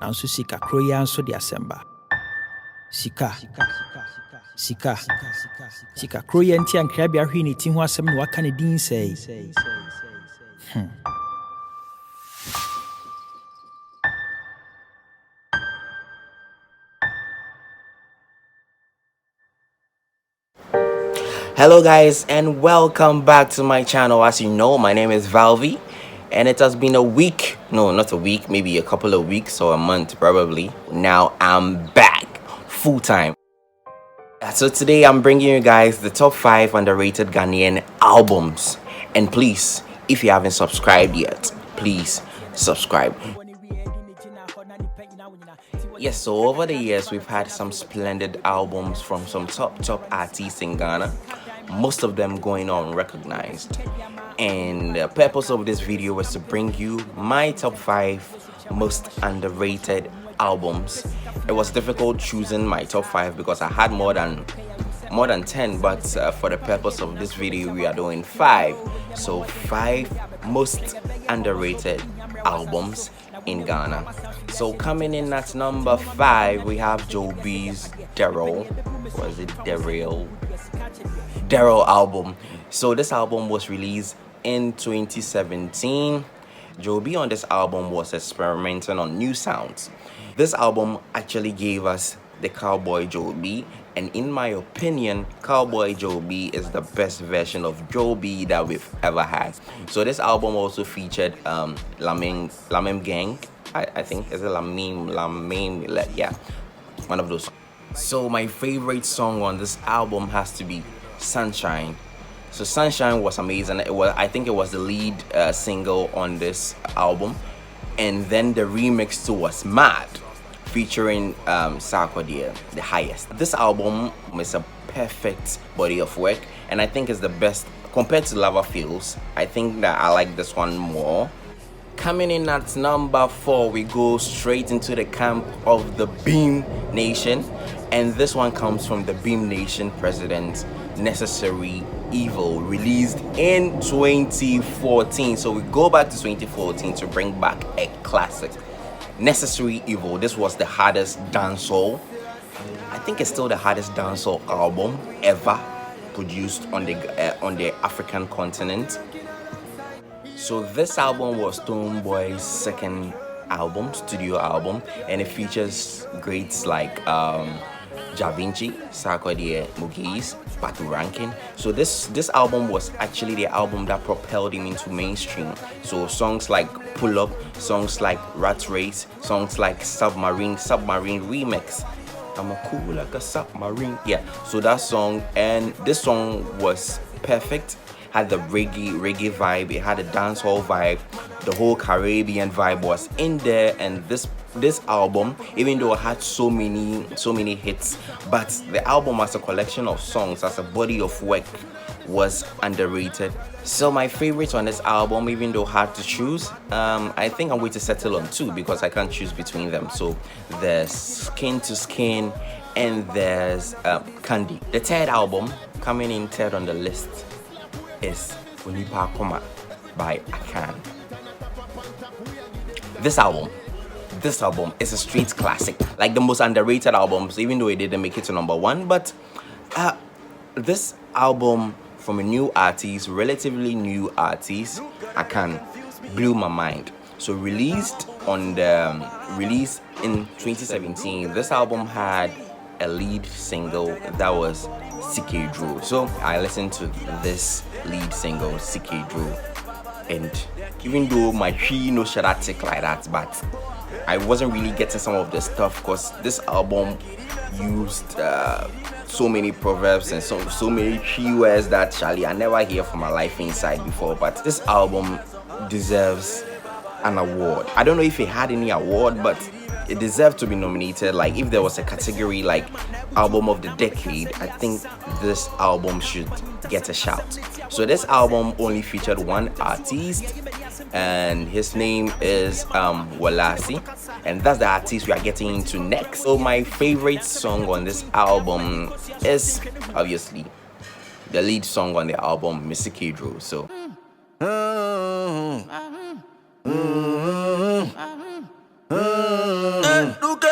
nanso sika kro ya nso de asemba sika kro ya nti ankra bia hwe ne ti ho asem ne waka ne din sei Hello guys, and welcome back to my channel. As you know, my name is Valvi, and it has been a week, no, not a week, maybe a couple of weeks or a month probably. Now I'm back full time. So today I'm bringing you guys the top 5 underrated Ghanaian albums. And please, if you haven't subscribed yet, please subscribe. Yes, so over the years we've had some splendid albums from some top artists in Ghana, most of them going unrecognized. And the purpose of this video was to bring you my top 5 most underrated albums. It was difficult choosing my top 5 because I had more than 10, but for the purpose of this video we are doing 5. So 5 most underrated albums in Ghana. So coming in at number 5 we have Joe B's Daryl album. So this album was released in 2017. Joe B on this album was experimenting on new sounds. This album actually gave us the Cowboy Joe B, and in my opinion, Cowboy Joe B is the best version of Joe B that we've ever had. So this album also featured Lamem Gang, I think is it Lamem, yeah, one of those. So my favorite song on this album has to be Sunshine. So Sunshine was amazing. I think it was the lead single on this album, and then the remix too was Mad, featuring Sarkodie, the highest. This album is a perfect body of work, and I think it's the best compared to Lava Feels. I think that I like this one more. Coming in at number 4, we go straight into the camp of the Beam Nation, and this one comes from the Beam Nation president, Necessary Evil, released in 2014. So we go back to 2014 to bring back a classic. Necessary Evil. This was the hardest dancehall. I think it's still the hardest dancehall album ever produced on the African continent. So this album was StoneBwoy's second album, studio album, and it features greats like Ja Vinci, Sarkodie, Mugis, Batu Rankin. So this album was actually the album that propelled him into mainstream. So songs like Pull Up, songs like Rat Race, songs like Submarine Remix. I'm a cool like a submarine. Yeah, so that song, and this song was perfect. Had the reggae vibe, it had a dancehall vibe, the whole Caribbean vibe was in there. And this album, even though it had so many hits, but the album as a collection of songs, as a body of work, was underrated. So my favorite on this album, even though hard to choose, I think I'm going to settle on 2 because I can't choose between them. So there's Skin to Skin and there's Candy. The third album, coming in third on the list, is Unipa Koma by Akan. This album is a street classic, like the most underrated albums, even though it didn't make it to number 1. But this album from a new artist, relatively new artist, Akan, blew my mind. So released in 2017, this album had a lead single that was Sikedro. So I listened to this lead single, Sikedro, and even though my tree no shut that tick like that, but I wasn't really getting some of the stuff because this album used so many proverbs and so many tree words that Charlie I never hear from my life inside before. But this album deserves an award. I don't know if it had any award, but it deserved to be nominated. Like if there was a category like album of the decade, I think this album should get a shout. So this album only featured one artist, and his name is Worlasi, and that's the artist we are getting into next. So my favorite song on this album is obviously the lead song on the album, Mr. Kojo. So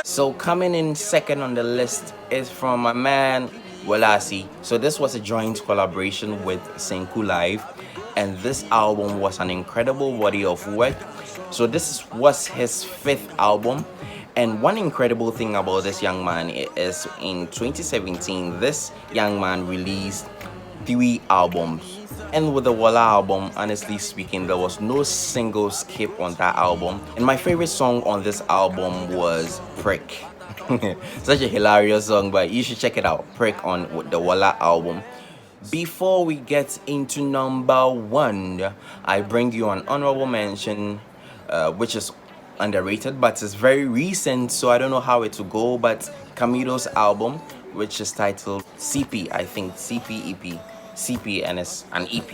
So coming in second on the list is from my man Worlasi. So this was a joint collaboration with Senku Live, and this album was an incredible body of work. So this was his 5th album, and one incredible thing about this young man is in 2017 this young man released 3 albums. And with the Walla album, honestly speaking, there was no single skip on that album. And my favorite song on this album was Prick. Such a hilarious song, but you should check it out. Prick on the Walla album. Before we get into number 1, I bring you an honorable mention, which is underrated, but it's very recent, so I don't know how it will go. But Camido's album, which is titled CP, I think CP EP. CP, and it's an EP.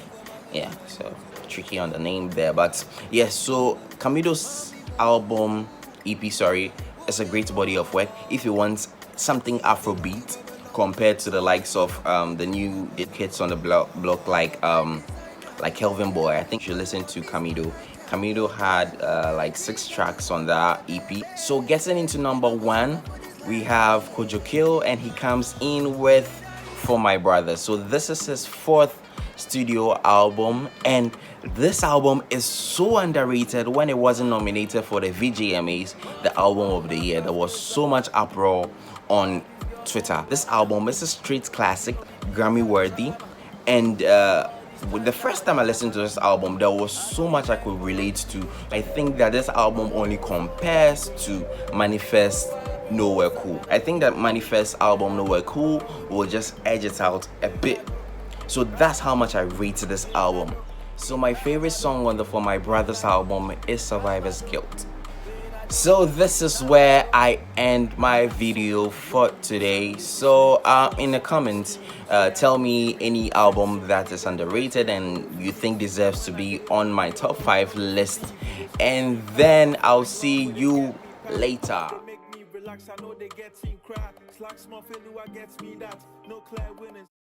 Yeah, so tricky on the name there, but yeah. So Camido's album EP, is a great body of work if you want something Afrobeat compared to the likes of the new kids on the block like Kelvin Boy. I think you should listen to Camido. Camido had like 6 tracks on that EP. So getting into number 1, we have Kojo, and he comes in with For My Brother. So this is his 4th studio album, and this album is so underrated. When it wasn't nominated for the VGMAs, the album of the year, there was so much uproar on Twitter. This album is a straight classic, Grammy worthy, and the first time I listened to this album, there was so much I could relate to. I think that this album only compares to Manifest Nowhere Cool. I think that Manifest album Nowhere Cool will just edge it out a bit. So that's how much I rate this album. So my favorite song on the For My Brother's album is Survivor's Guilt. So this is where I end my video for today. So in the comments, tell me any album that is underrated and you think deserves to be on my top 5 list, and then I'll see you later. I know they get cry. Slack small, I get me that. No clear winners.